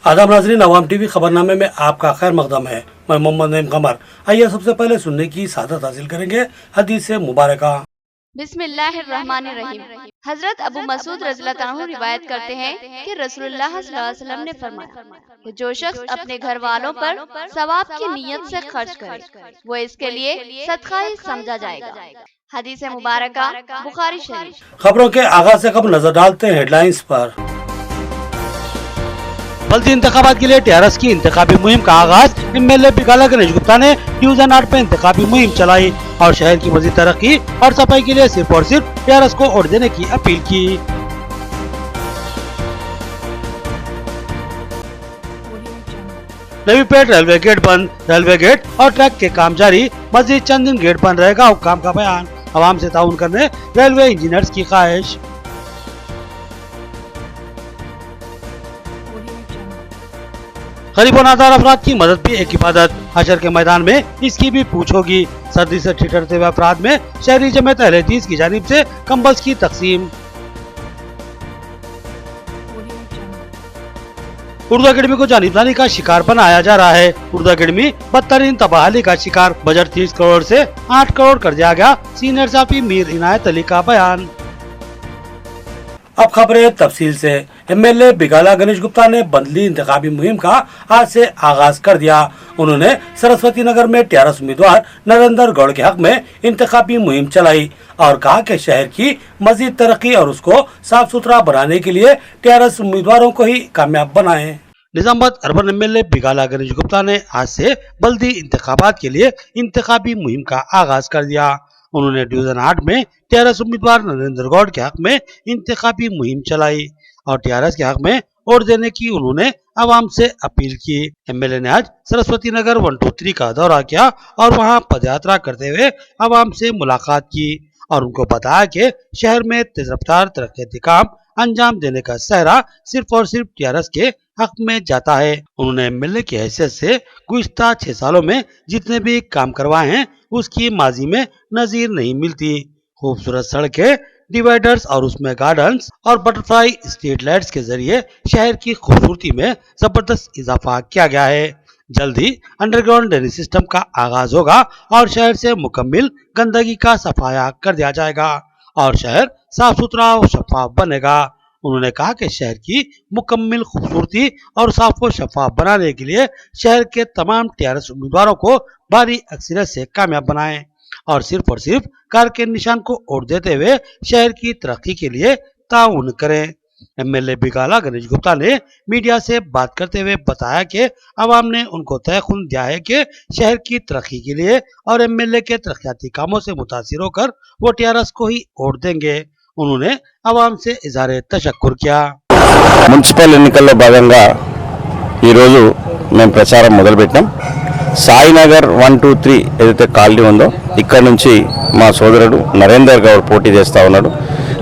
आदाब नाज़रीन, अवाम टीवी खबरनामे में आपका खैर मकदम है। मैं मोहम्मद नईम कमर। आइए सबसे पहले सुनने की सादत हासिल करेंगे हदीस मुबारका। बिस्मिल्लाहिर्रहमानिर्रहीम। हजरत अबू मसूद रज़ियल्लाहु अन्हु रिवायत करते हैं कि रसूलुल्लाह सल्लल्लाहु अलैहि वसल्लम ने फरमाया कि जो शख्स अपने घर वालों पर सवाब की नीयत से खर्च करे वो इसके लिए सदका ही समझा जाएगा। हदीस मुबारका बुखारी शरीफ। खबरों के आगाज से कब नजर डालते हैं हेडलाइंस पर। बल्दी इंतखाबात के लिए टीआरएस की इंतखाबी मुहिम का आगाज। एमएलए बिगाला गणेश गुप्ता ने डिवीजन 8 पे इंतखाबी मुहिम चलाई और शहर की मजीद तरक्की और सफाई के लिए सिर्फ और सिर्फ टीआरएस को वोट देने की अपील की। नवीपेट रेलवे गेट बंद, रेलवे गेट और ट्रैक के काम जारी, मजीद चंद दिन गेट बंद रहेगा, हुक्काम का बयान। आवाम से ताउन करने रेलवे इंजीनियर्स की ख्वाहिश। गरीब और नादार अफराद की मदद भी एक इबादत, हशर के मैदान में इसकी भी पूछ होगी। सर्दी से ठिठुरते हुए अफराद में शहरी जमात अहले हदीस की जानिब से कंबल्स की तकसीम। उर्दू अकेडमी को जानिबदारी का शिकार बनाया जा रहा है। उर्दू अकेडमी बदतरीन तबाही का शिकार, बजट 30 करोड़ से 8 करोड़ कर दिया गया। सीनियर साफी मीर इनायत अली का बयान। अब खबरें तफसील से। एमएलए बिगाला गणेश गुप्ता ने बदली इंतखाबी मुहिम का आज से आगाज कर दिया। उन्होंने सरस्वती नगर में टीआरएस उम्मीदवार नरेंद्र गौड़ के हक में इंतखाबी मुहिम चलाई और कहा कि शहर की मजीद तरक्की और उसको साफ सुथरा बनाने के लिए टीआरएस उम्मीदवारों को ही कामयाब बनाए। निजामाबाद अर्बन एमएलए बिगाला गणेश गुप्ता ने आज से बल्दी इंतखाबात के लिए इंतखाबी मुहिम का आगाज कर दिया। उन्होंने डिवीजन 8 में टीआरएस उम्मीदवार नरेंद्र गौड़ के हक में इंतखाबी मुहिम चलाई और टीआरएस के हक में वोट देने की उन्होंने आवाम से अपील की। एमएलए ने आज सरस्वती नगर 123 का दौरा किया और वहां पदयात्रा करते हुए आवाम से मुलाकात की और उनको बताया कि शहर में तेज रफ्तार तरक्याती काम अंजाम देने का सहरा सिर्फ और सिर्फ टीआरएस के हक में जाता है। उन्होंने एमएलए की हैसियत से गुज़िश्ता 6 सालों में जितने भी काम करवाए हैं उसकी माजी में नजीर नहीं मिलती। खूबसूरत सड़कें, डिवाइडर्स और उसमें गार्डन्स और बटरफ्लाई स्ट्रीट लाइट्स के जरिए शहर की खूबसूरती में जबरदस्त इजाफा किया गया है। जल्द ही अंडरग्राउंड ड्रेनेज सिस्टम का आगाज होगा और शहर से मुकम्मल गंदगी का सफाया कर दिया जाएगा और शहर साफ सुथरा और शफाफ बनेगा। उन्होंने कहा कि शहर की मुकम्मल खूबसूरती और साफ व शफाफ बनाने के लिए शहर के तमाम टीआरएस उम्मीदवारों को भारी अक्सरियत से कामयाब बनाएं और सिर्फ कार के निशान को वोट देते हुए शहर की तरक्की के लिए ताउन करें। एमएलए बिगाला गणेश गुप्ता ने मीडिया से बात करते हुए बताया कि आवाम ने उनको तय खुन दिया है कि शहर की तरक्की के लिए और एमएलए के तरक्याती कामों से मुतासिर होकर वो टीआरएस को ही वोट देंगे। उन्होंने आवाम से इज़हार तशक्कुर किया। మున్సిపల్ ఎన్నికల్లో భాగంగా ఈ రోజు మేము ప్రచారం మొదలుపెట్టాం। సాయినగర్ 123 ఏదైతే కాలనీ ఉందో ఇక్కడ నుంచి మా సోదరుడు నరేందర్ గౌడ్ పోటీ చేస్తూ ఉన్నాడు।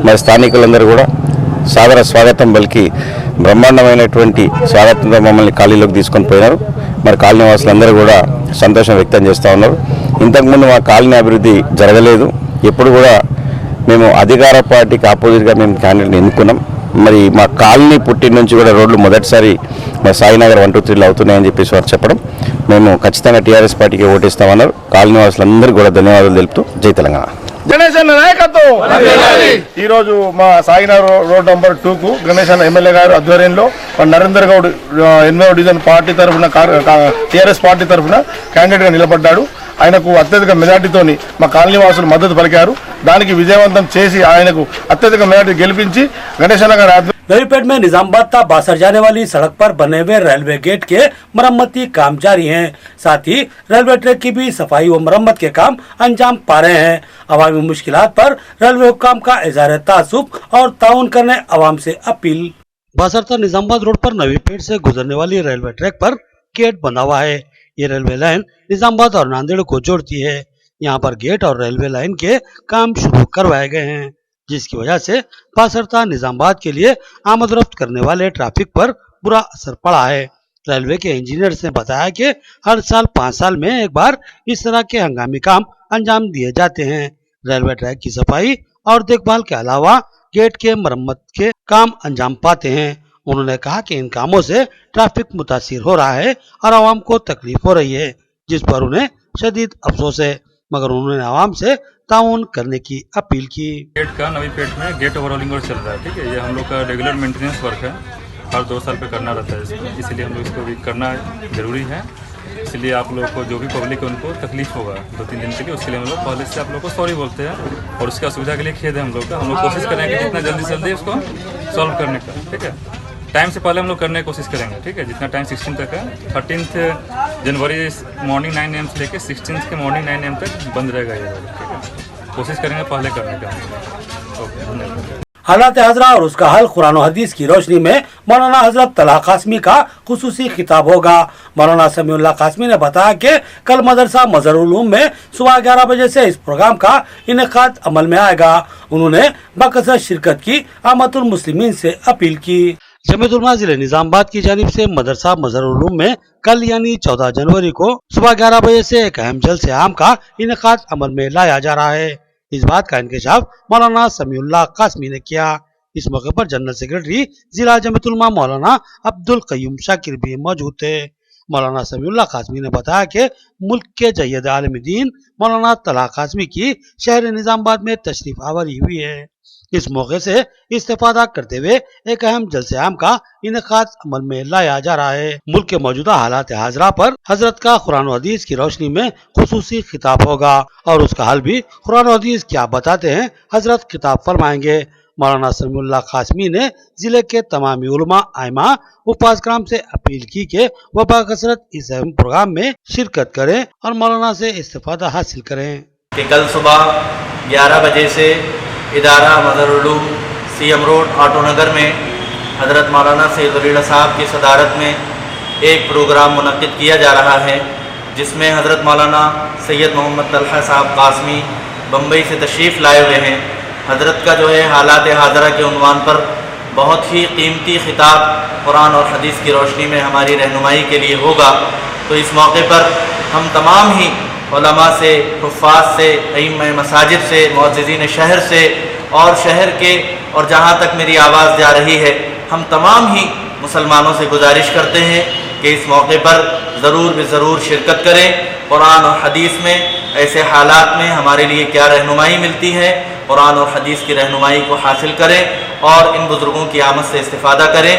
మరి స్థానికులందరూ కూడా సాదర స్వాగతం పలికి బ్రహ్మాండమైనటువంటి స్వాగతంతో మమ్మల్ని కాలనీలోకి తీసుకొని పోయినారు। మరి కాలనీ వాసులందరూ కూడా సంతోషం వ్యక్తం చేస్తూ ఉన్నారు। ఇంతకుముందు మా కాలనీ అభివృద్ధి జరగలేదు, ఎప్పుడు కూడా మేము అధికార పార్టీకి ఆపోజిట్గా మేము క్యాండిడేట్ని ఎన్నుకున్నాం। మరి మా కాలనీ పుట్టిన నుంచి కూడా రోడ్లు మొదటిసారి మా సాయినగర్ 123లో అవుతున్నాయని చెప్పేసి వారు చెప్పడం, మేము ఖచ్చితంగా టీఆర్ఎస్ పార్టీకి ఓటేస్తామన్నారు। కాలనీ వాసులందరికీ కూడా ధన్యవాదాలు తెలుపుతూ జై తెలంగాణ। గణేష్ అన్న నాయకత్వం ఈరోజు మా సాయినగర్ రోడ్ నంబర్ 2 కు గణేష్ అన్న ఎమ్మెల్యే గారు ఆధ్వర్యంలో నరేందర్ గౌడ్ 8వ డివిజన్ పార్టీ తరఫున టీఆర్ఎస్ పార్టీ తరఫున క్యాండిడేట్ గా నిలబడ్డాడు। ఆయనకు అత్యధిక మెజార్టీతోని మా కాలనీ వాసులు మద్దతు పలికారు। దానికి విజయవంతం చేసి ఆయనకు అత్యధిక మెజార్టీ గెలిపించి గణేష్ అన్న గారు नवीपेट में निजामाबाद ता बासर जाने वाली सड़क पर बने हुए रेलवे गेट के मरम्मती काम जारी हैं। साथ ही रेलवे ट्रैक की भी सफाई व मरम्मत के काम अंजाम पा रहे हैं। अवामी मुश्किलात पर रेलवे हुक्काम का इज़हार तासुब और ताउन करने अवाम से अपील। बासर ता निजामाबाद रोड पर नवीपेट से गुजरने वाली रेलवे ट्रैक पर गेट बना हुआ है। ये रेलवे लाइन निजामाबाद और नांदेड़ को जोड़ती है। यहाँ पर गेट और रेलवे लाइन के काम शुरू करवाए गए हैं, जिसकी वजह से बासरता निजामाबाद के लिए आमद रफ्त करने वाले ट्रैफिक पर बुरा असर पड़ा है। रेलवे के इंजीनियर्स ने बताया कि हर साल 5 साल में एक बार इस तरह के हंगामी काम अंजाम दिए जाते हैं। रेलवे ट्रैक की सफाई और देखभाल के अलावा गेट के मरम्मत के काम अंजाम पाते हैं उन्होंने कहा कि इन कामों से ट्रैफिक मुतासिर हो रहा है और आवाम को तकलीफ हो रही है, जिस पर उन्हें शदीद अफसोस है, मगर उन्होंने आवाम से ताउन करने की अपील की। गेट का नवी पेट में गेट ओवरऑलिंग वर्क चल रहा है, ठीक है। ये हम लोग का रेगुलर मेंटेनेंस वर्क है, हर 2 साल पे करना रहता है इसको, इसीलिए हम लोग इसको भी करना जरूरी है। इसलिए आप लोग को जो भी पब्लिक है उनको तकलीफ होगा 2-3 दिन के लिए, उसके लिए हम लोग पहले से आप लोग को सॉरी बोलते हैं और उसकी असुविधा के लिए खेद है हम लोग का। हम लोग कोशिश करेंगे जितना जल्दी से जल्दी उसको सॉल्व करने का, ठीक है। टाइम से पहले हम लोग करने की कोशिश करेंगे, ठीक है। जितना टाइम 16 तक है, 13 जनवरी मॉर्निंग 9 AM से लेकर 16 के मॉर्निंग 9 AM तक बंद रहेगा ये रोड, ठीक है। कोशिश करेंगे पहले करने का। ओके, धन्यवाद। हालात हाजरा और उसका हल कुरान और हदीस की रोशनी में मौलाना हजरत तलहा कासमी का खुसूसी खिताब होगा। मौलाना समीउल्लाह कासमी ने बताया कि कल मदरसा मजहरुल उलूम में सुबह 11 बजे से इस प्रोग्राम का इनेकाद अमल में आएगा। उन्होंने बकसरत शिरकत की आमतुल मुस्लिमीन से अपील की। जमीयत उलमा जिले निजामाबाद की जानिब से मदरसा मजहरुल उलूम में कल यानी 14 जनवरी को सुबह 11 बजे से एक अहम जलसे आम का इनेकाद अमल में लाया जा रहा है। इस बात का इंकशाफ मौलाना समीउल्लाह कासमी ने किया। इस मौके पर जनरल सेक्रेटरी जिला जमीयत उलमा मौलाना अब्दुल कयूम शाकिर भी मौजूद थे। मौलाना समीउल्लाह कासमी ने बताया कि मुल्क के जय्यद आलिम दीन मौलाना तलहा कासमी की शहर निजामाबाद में तशरीफ आवरी हुई है। इस मौके से इस्तेफादा करते हुए एक अहम जलसे आम का इनेकाद अमल में लाया जा रहा है। मुल्क के मौजूदा हालात हाजरा पर हजरत का कुरान और हदीस की रोशनी में खुसूसी खिताब होगा और उसका हल भी कुरान और हदीस क्या बताते हैं हजरत खिताब फरमाएंगे। मौलाना समीउल्लाह कासमी ने जिले के तमामी उलमा आइमा उपास कराम से अपील की कि वह बाकसरत इस अहम प्रोग्राम में शिरकत करें और मौलाना से इस्तेफादा हासिल करें। कि कल सुबह 11 बजे से इदारा Mazharul Uloom CM road auto Nagar में हज़रत मौलाना सैयद वलीउल्लाह साहब की सदारत में एक प्रोग्राम मुनक्किद किया जा रहा है, जिसमें हज़रत मौलाना सैयद मोहम्मद तलहा साहब कासमी बम्बई से तशरीफ़ लाए हुए हैं। हज़रत का जो है हालात हाजरा के उन्वान पर बहुत ही कीमती खिताब कुरान और हदीस की रोशनी में हमारी रहनुमाई के लिए होगा। तो इस मौके पर हम तमाम ही उलमा से, हुफ़ाज़ से, अइम्मा मसाजिद से, मुअज़्ज़िज़ीन शहर से और शहर के और जहाँ तक मेरी आवाज़ जा रही है, हम तमाम ही मुसलमानों से गुजारिश करते हैं कि इस मौके पर ज़रूर शिरकत करें। कुरान और हदीस में ऐसे हालात में हमारे लिए क्या रहनुमाई मिलती है, कुरान और हदीस की रहनुमाई को हासिल करें और इन बुज़ुर्गों की आमद से इस्तिफ़ादा करें।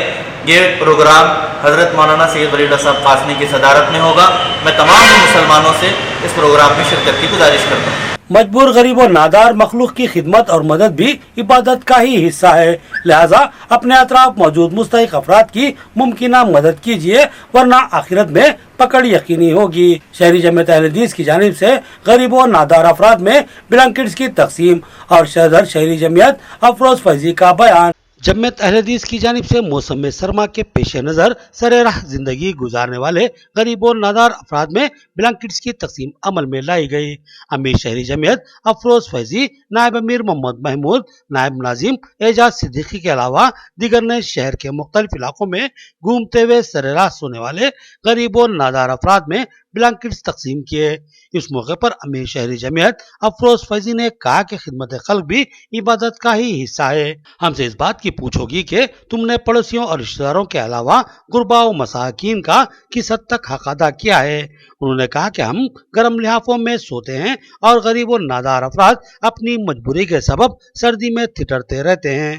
ये प्रोग्राम हज़रत मौलाना सैयद वलीउल्लाह साहब कासमी की सदारत में होगा। मैं तमाम ही मुसलमानों से इस प्रोग्राम में शिरकत की गुजारिश करता हूँ। मजबूर गरीब और नादार मखलूक की खिदमत और मदद भी इबादत का ही हिस्सा है, लिहाजा अपने अतराफ मौजूद मुस्तहिक अफराद की मुमकिना मदद कीजिए, वरना आखिरत में पकड़ यकीनी होगी। शहरी जमीयत अहले हदीस की जानिब से गरीब और नादार अफराद में ब्लैंकेट्स की तकसीम और सदर शहरी जमीयत अफरोज फैजी का बयान। जमीयत अहले हदीस की जानिब से मौसम में सरमा के पेश नज़र सरेराह जिंदगी गुजारने वाले गरीब और नादार अफराद में ब्लैंकेट्स की तकसीम अमल में लाई गई। अमीर शहरी जमीयत अफरोज फैजी, नायब अमीर मोहम्मद महमूद, नायब नाजिम एजाज सिद्दीकी के अलावा दीगर ने शहर के मुख्तलिफ इलाकों में घूमते हुए सरेराह सोने वाले गरीब और नादार अफराद में ब्लैंकेट्स तकसीम किए। इस मौके पर अमीर शहरी जमीयत अफरोज फैजी ने कहा कि खिदमत खल्क भी इबादत का ही हिस्सा है। हमसे इस बात की पूछ होगी कि तुमने पड़ोसियों और रिश्तेदारों के अलावा गुरबा और मसाकीन का किस हद तक हक अदा किया है। उन्होंने कहा कि हम गर्म लिहाफों में सोते हैं और गरीब और नादार अफराद अपनी मजबूरी के सबब सर्दी में ठिठुरते रहते हैं,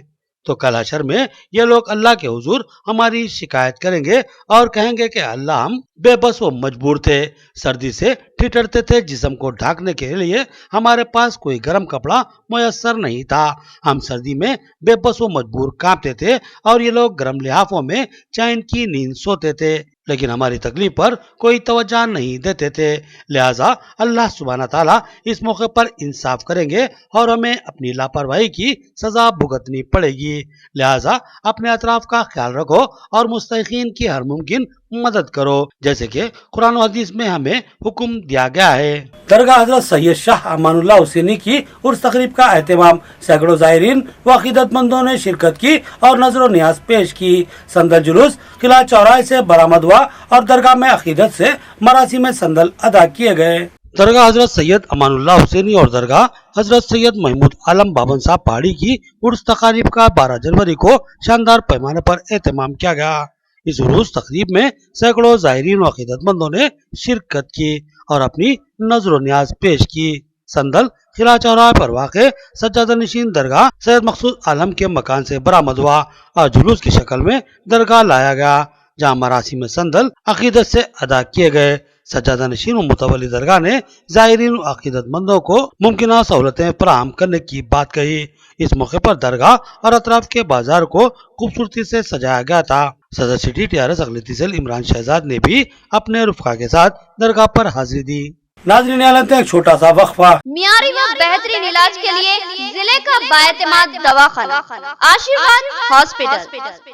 तो कल हशर में ये लोग अल्लाह के हुजूर हमारी शिकायत करेंगे और कहेंगे कि अल्लाह हम बेबस व मजबूर थे, सर्दी से ठिठुरते थे, जिस्म को ढांकने के लिए हमारे पास कोई गर्म कपड़ा मुयस्सर नहीं था, हम सर्दी में बेबस व मजबूर कांपते थे और ये लोग गर्म लिहाफों में चैन की नींद सोते थे, लेकिन हमारी तकलीफ पर कोई तवज्जो नहीं देते थे। लिहाजा अल्लाह सुब्हाना ताला इस मौके पर इंसाफ करेंगे और हमें अपनी लापरवाही की सजा भुगतनी पड़ेगी। लिहाजा अपने अतराफ का ख्याल रखो और मुस्तहिकीन की हर मुमकिन मदद करो, जैसे कि कुरान और हदीस में हमें हुक्म दिया गया है। दरगाह हजरत सैयद शाह अमानुल्लाह हुसैनी की उर्स तकरीब का एहतमाम, सैकड़ों ज़ायरीन व अक़ीदतमंदों ने शिरकत की और नजर नियाज पेश की। संदल जुलूस किला चौराहे से बरामद हुआ और दरगाह में अक़ीदत से मरासी में संदल अदा किए गए। दरगाह हजरत सैयद अमानुल्लाह हुसैनी और दरगाह हजरत सैयद महमूद आलम बाबन साहब पहाड़ी की उर्स तकारीब का 12 जनवरी को शानदार पैमाने पर एहतमाम किया गया। इस उर्स तकरीब में सैकड़ों ज़ाहिरीन और अक़ीदतमंदों ने शिरकत की और अपनी नजर न्याज पेश की। संदल खिला चौराहे पर वाक़े सज्जादा नशीन दरगाह सैयद मकसूद आलम के मकान से बरामद हुआ और जुलूस की शक्ल में दरगाह लाया गया, जहाँ मरासिम में संदल अकीदत से अदा किए गए। सज्जादा नशीन और मुतवल्ली दरगाह ने ज़ाहिरीन और अक़ीदतमंदों को मुमकिन सहूलतें फराहम करने की बात कही। इस मौके पर दरगाह और अतराफ के बाजार को खूबसूरती से सजाया गया था। सदर सिटी TRS अक़लियती सेल इमरान शहजाद ने भी अपने रुफ़का के साथ दरगाह पर हाजिरी दी। नाज़रीन, एक छोटा सा वक्फा। मियारी व बेहतरीन इलाज के लिए जिले का बाएतमाद दवाखाना आशीर्वाद हॉस्पिटल।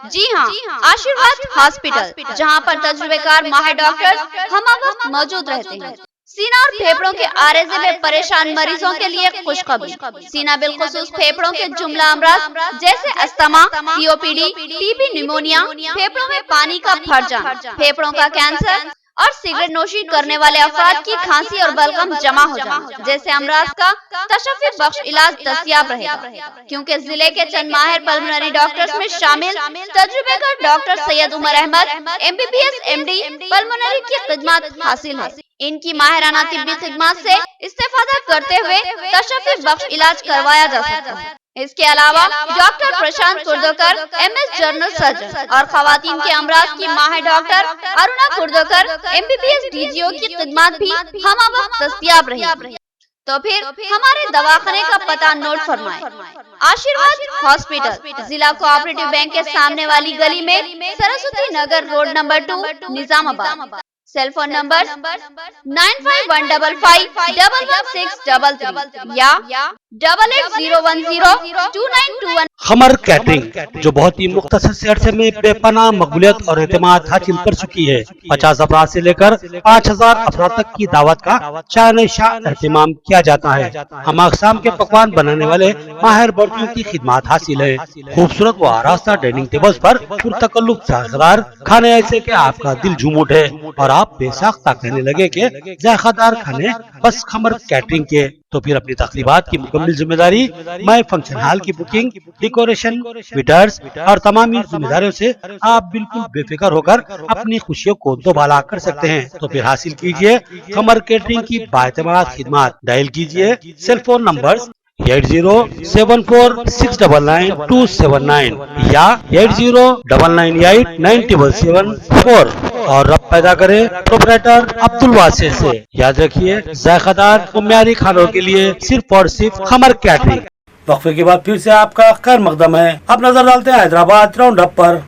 जी हाँ, आशीर्वाद हॉस्पिटल, जहाँ पर तजुर्बेकार माहिर डॉक्टर हम वक्त मौजूद रहते हैं। सीना और फेफड़ों के आरेज़े में परेशान मरीजों के लिए खुशखबरी। सीना बिलखुसूस फेफड़ों के जुमला अमराज जैसे अस्थमा, COPD, TB, निमोनिया, फेफड़ों में पानी का भर जाना, फेफड़ों का कैंसर और सिगरेट नोशी करने वाले अफराद की खांसी और बलगम जमा हो जाना जैसे अमराज का तशफ़्फ़ी बख्श इलाज दस्तयाब रहेगा, क्योंकि जिले के चंद माहिर पल्मोनरी डॉक्टर्स में शामिल तजुर्बेकार doctor Syed Umar Ahmed MBBS MD pulmonary की खिदमत हासिल है। इनकी माहिराना तिब्बी खिदमत से इस्तेफादा करते हुए तशफ़्फ़ी बख्श इलाज करवाया जा सकता है। इसके अलावा डॉक्टर प्रशांत कुर्दोकर MS जनरल सर्जन और खवातीन के अमराज की माहिर डॉक्टर अरुणा कुर्दोकर MBBS DGO की खिदमत भी हम वक्त दस्तयाब रहेगी। तो फिर हमारे दवाखाने का पता नोट फरमाएं। आशीर्वाद हॉस्पिटल, जिला कोऑपरेटिव बैंक के सामने वाली गली में Saraswati Nagar road number 2 Nizamabad. Cell phone number 9515511633 या 88010292। खमर कैटरिंग, जो बहुत ही मुख्तसर से अरसे में बेपनाह मकबूलियत और एतमाद हासिल कर चुकी है। 50 अफराद से लेकर 5000 अफराद तक की दावत का शान शाह एहतमाम किया जाता है। हम अक़साम के पकवान बनाने वाले माहिर बर्तियों की खिदमत हासिल है। खूबसूरत व आरास्ता डाइनिंग टेबल्स पर पुरतकल्लुफ़ जायकेदार खाने ऐसे के आपका दिल झूम उठे और आप बेसाख्ता कहने लगे कि जायकेदार खाने बस खमर कैटरिंग के। तो फिर अपनी तकरीबात की मुकम्मल जिम्मेदारी माय फंक्शन हॉल की बुकिंग, डेकोरेशन, वेटर्स और तमाम जिम्मेदारियों से आप बिल्कुल बेफिक्र होकर अपनी खुशियों को दोबाला कर सकते हैं। तो फिर हासिल कीजिए खमर कैटरिंग की बाएतमाद खिदमत। डायल कीजिए सेल फोन नंबर 8074699279 या 8099897774 और रब पैदा करे प्रोपराइटर अब्दुल वासे से। याद रखिए, जायकेदार और म्यारी खानों के लिए सिर्फ और सिर्फ खमर कैटरिंग। वक्फे के बाद फिर से आपका खैर मकदम है। अब नजर डालते हैं हैदराबाद राउंड अप पर।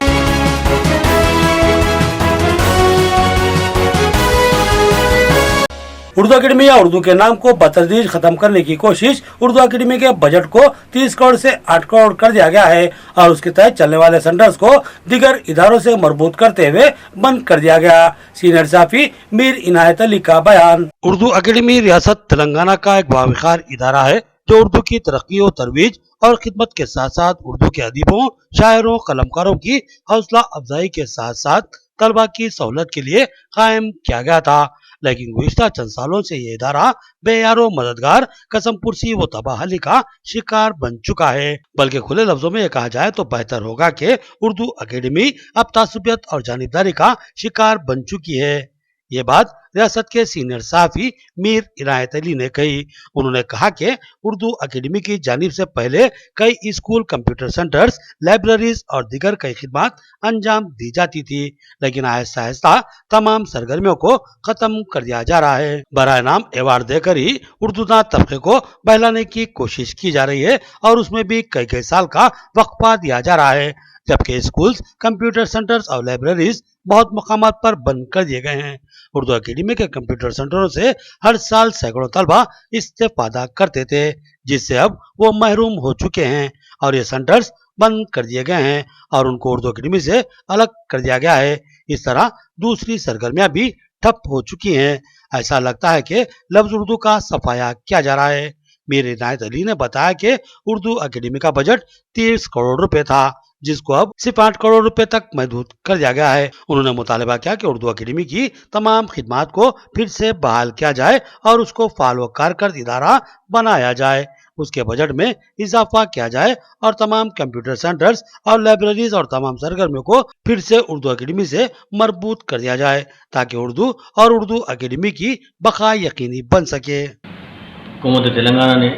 उर्दू अकेडमी या उर्दू के नाम को बतदरीज खत्म करने की कोशिश उर्दू अकेडमी के बजट को 30 करोड़ से 8 करोड़ कर दिया गया है और उसके तहत चलने वाले सेंटर्स को दीगर इदारों से मरबूत करते हुए बंद कर दिया गया। सीनियर साफी मीर इनायत अली का बयान। उर्दू अकेडमी रियासत तेलंगाना का एक बावकार इदारा है जो उर्दू की तरक्की और तरवीज और खिदमत के साथ साथ उर्दू के अदीबों, शायरों, कलमकारों की हौसला अफजाई के साथ साथ तलबा की सहूलत के लिए कायम किया गया था। लेकिन गुज़िश्ता चंद सालों से ये इदारा बेयारो मददगार, कसम पुरसी व तबाहली का शिकार बन चुका है। बल्कि खुले लफ्जों में ये कहा जाए तो बेहतर होगा कि उर्दू अकेडमी अब तासुबियत और जानिबदारी का शिकार बन चुकी है। ये बात रियासत के सीनियर साफी मीर इनायत अली ने कही। उन्होंने कहा कि उर्दू अकेडमी की जानिब से पहले कई स्कूल, कंप्यूटर सेंटर्स, लाइब्रेरीज और दीगर कई खिदमत अंजाम दी जाती थी, लेकिन आहिस्ता आहिस्ता तमाम सरगर्मियों को खत्म कर दिया जा रहा है। बराए नाम अवार्ड देकर ही उर्दूदां तबके को बहलाने की कोशिश की जा रही है और उसमें भी कई कई साल का वक्फा दिया जा रहा है, जबकि स्कूल्स, कंप्यूटर सेंटर्स और लाइब्रेरीज बहुत मकामात पर बंद कर दिए गए हैं। उर्दू अकेडमी के कंप्यूटर सेंटरों से हर साल सैकड़ों तलबा इस्तेफादा करते थे, जिससे अब वो महरूम हो चुके हैं और ये सेंटर्स बंद कर दिए गए हैं और उनको उर्दू अकेडमी से अलग कर दिया गया है। इस तरह दूसरी सरगर्मियां भी ठप हो चुकी हैं। ऐसा लगता है कि लफ्ज उर्दू का सफाया किया जा रहा है। मीर इनायत अली ने बताया कि उर्दू अकेडमी का बजट 30 करोड़ रुपए था, जिसको अब सिर्फ 8 करोड़ रुपए तक महदूद कर दिया गया है। उन्होंने मुतालबा किया कि उर्दू अकेडमी की तमाम खिदमात को फिर से बहाल किया जाए और उसको फाल व कारकर्द इदारा बनाया जाए। उसके बजट में इजाफा किया जाए और तमाम कंप्यूटर सेंटर्स और लाइब्रेरीज और तमाम सरगर्मियों को फिर से उर्दू अकेडमी से मरबूत कर दिया जाए ताकि उर्दू और उर्दू अकेडमी की बका यकीनी बन सके। हुकूमत तेलंगाना ने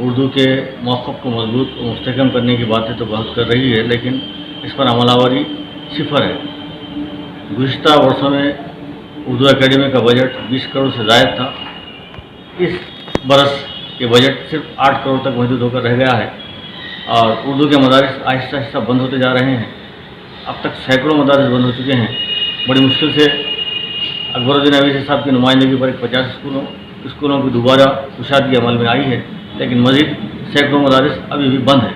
उर्दू के मौक़िफ़ को मजबूत और मुस्तहकम करने की बातें तो बहुत कर रही है, लेकिन इस पर अमलावरी सिफर है। गुज़िश्ता वर्षों में उर्दू अकेडमी का बजट 20 करोड़ से ज़ायद था। इस बरस ये बजट सिर्फ 8 करोड़ तक महदूद होकर रह गया है और उर्दू के मदारिस आहिस्ता आहिस्ता बंद होते जा रहे हैं। अब तक सैकड़ों मदारिस बंद हो चुके हैं। बड़ी मुश्किल से अकबरुद्दीन अवीसी साहब की नुमाइंदगी पर 50 स्कूलों की दोबारा कुशादगी अमल में आई है, लेकिन मज़ीद सैकड़ों मदारिस अभी भी बंद हैं।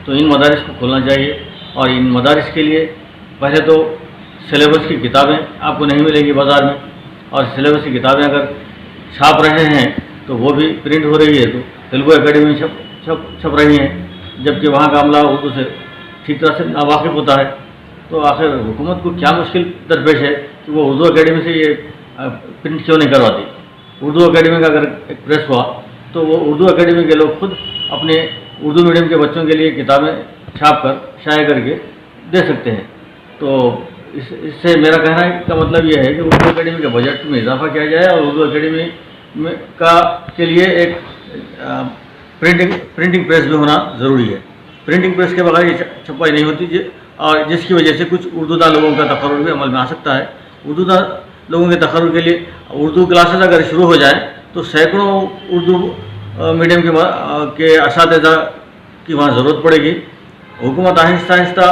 तो इन मदारिस को खोलना चाहिए और इन मदारिस के लिए पहले तो सिलेबस की किताबें आपको नहीं मिलेंगी बाज़ार में, और सिलेबस की किताबें अगर छाप रहे हैं तो वो भी प्रिंट हो रही है तो तेलुगु अकेडमी में छप रही हैं, जबकि वहाँ का अमला उर्दू से ठीक तरह से नावाकिफ़ होता है। तो आखिर हुकूमत को क्या मुश्किल दरपेश है कि वो उर्दू अकेडमी से ये प्रिंट क्यों नहीं करवाती। उर्दू अकेडमी का अगर एक प्रेस हुआ तो वो उर्दू अकेडमी के लोग खुद अपने उर्दू मीडियम के बच्चों के लिए किताबें छाप कर शाये करके दे सकते हैं। तो इससे मेरा कहना का मतलब ये है कि उर्दू अकेडमी के बजट में इजाफा किया जाए और उर्दू अकेडमी के लिए एक प्रिंटिंग प्रेस भी होना ज़रूरी है। प्रिंटिंग प्रेस के बगैर ये छपाई नहीं होती और जिसकी वजह से कुछ उर्दूदा लोगों का तकर्रुर भी अमल में आ सकता है। उर्दूदा लोगों के तकर्रुर के लिए उर्दू क्लासेस अगर शुरू हो जाए तो सैकड़ों उर्दू मीडियम के असातिज़ा की वहाँ ज़रूरत पड़ेगी। हुकूमत आहिस्ता आहिस्ता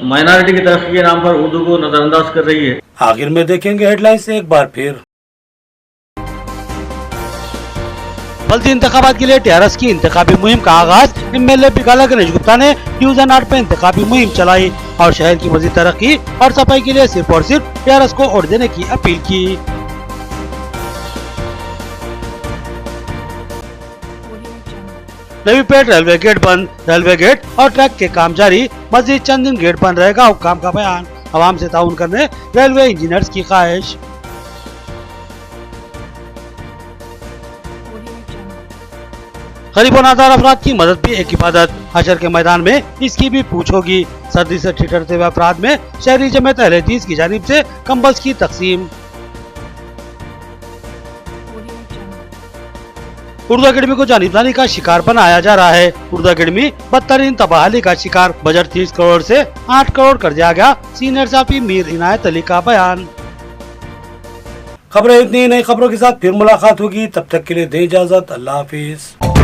माइनॉरिटी की तरक्की के नाम पर उर्दू को नज़रअंदाज कर रही है। आखिर में देखेंगे हेडलाइंस एक बार फिर। बल्दी इंतखाबात के लिए टीआरएस की इंतखाबी मुहिम का आगाज। एमएलए बिकाला गणेश गुप्ता ने डिवीजन 8 पे इंतखाबी मुहिम चलाई और शहर की मजीद तरक्की और सफाई के लिए सिर्फ और सिर्फ टीआरएस को वोट देने की अपील की। नवीपेट रेलवे गेट बंद, रेलवे गेट और ट्रैक के काम जारी, मजीद चंद दिन गेट बंद रहेगा, हुक्काम का बयान। आवाम से ताउन करने रेलवे इंजीनियर्स की ख्वाहिश। गरीब नादार अफराद की मदद भी एक इबादत, हशर के मैदान में इसकी भी पूछ होगी। सर्दी से ठिठुरते हुए अफराद में शहरी जमात अहले हदीस की जानिब से कंबल्स की तकसीम। उर्दू अकेडमी को जानिबदारी का शिकार बनाया जा रहा है। उर्दू अकेडमी बदतरीन तबाहली का शिकार, बजट 30 करोड़ से 8 करोड़ कर दिया गया, सीनियर साफी मीर इनायत अली का बयान। खबरें इतनी, नई खबरों के साथ फिर मुलाकात होगी, तब तक के लिए दे इजाजत, अल्लाह हाफिज।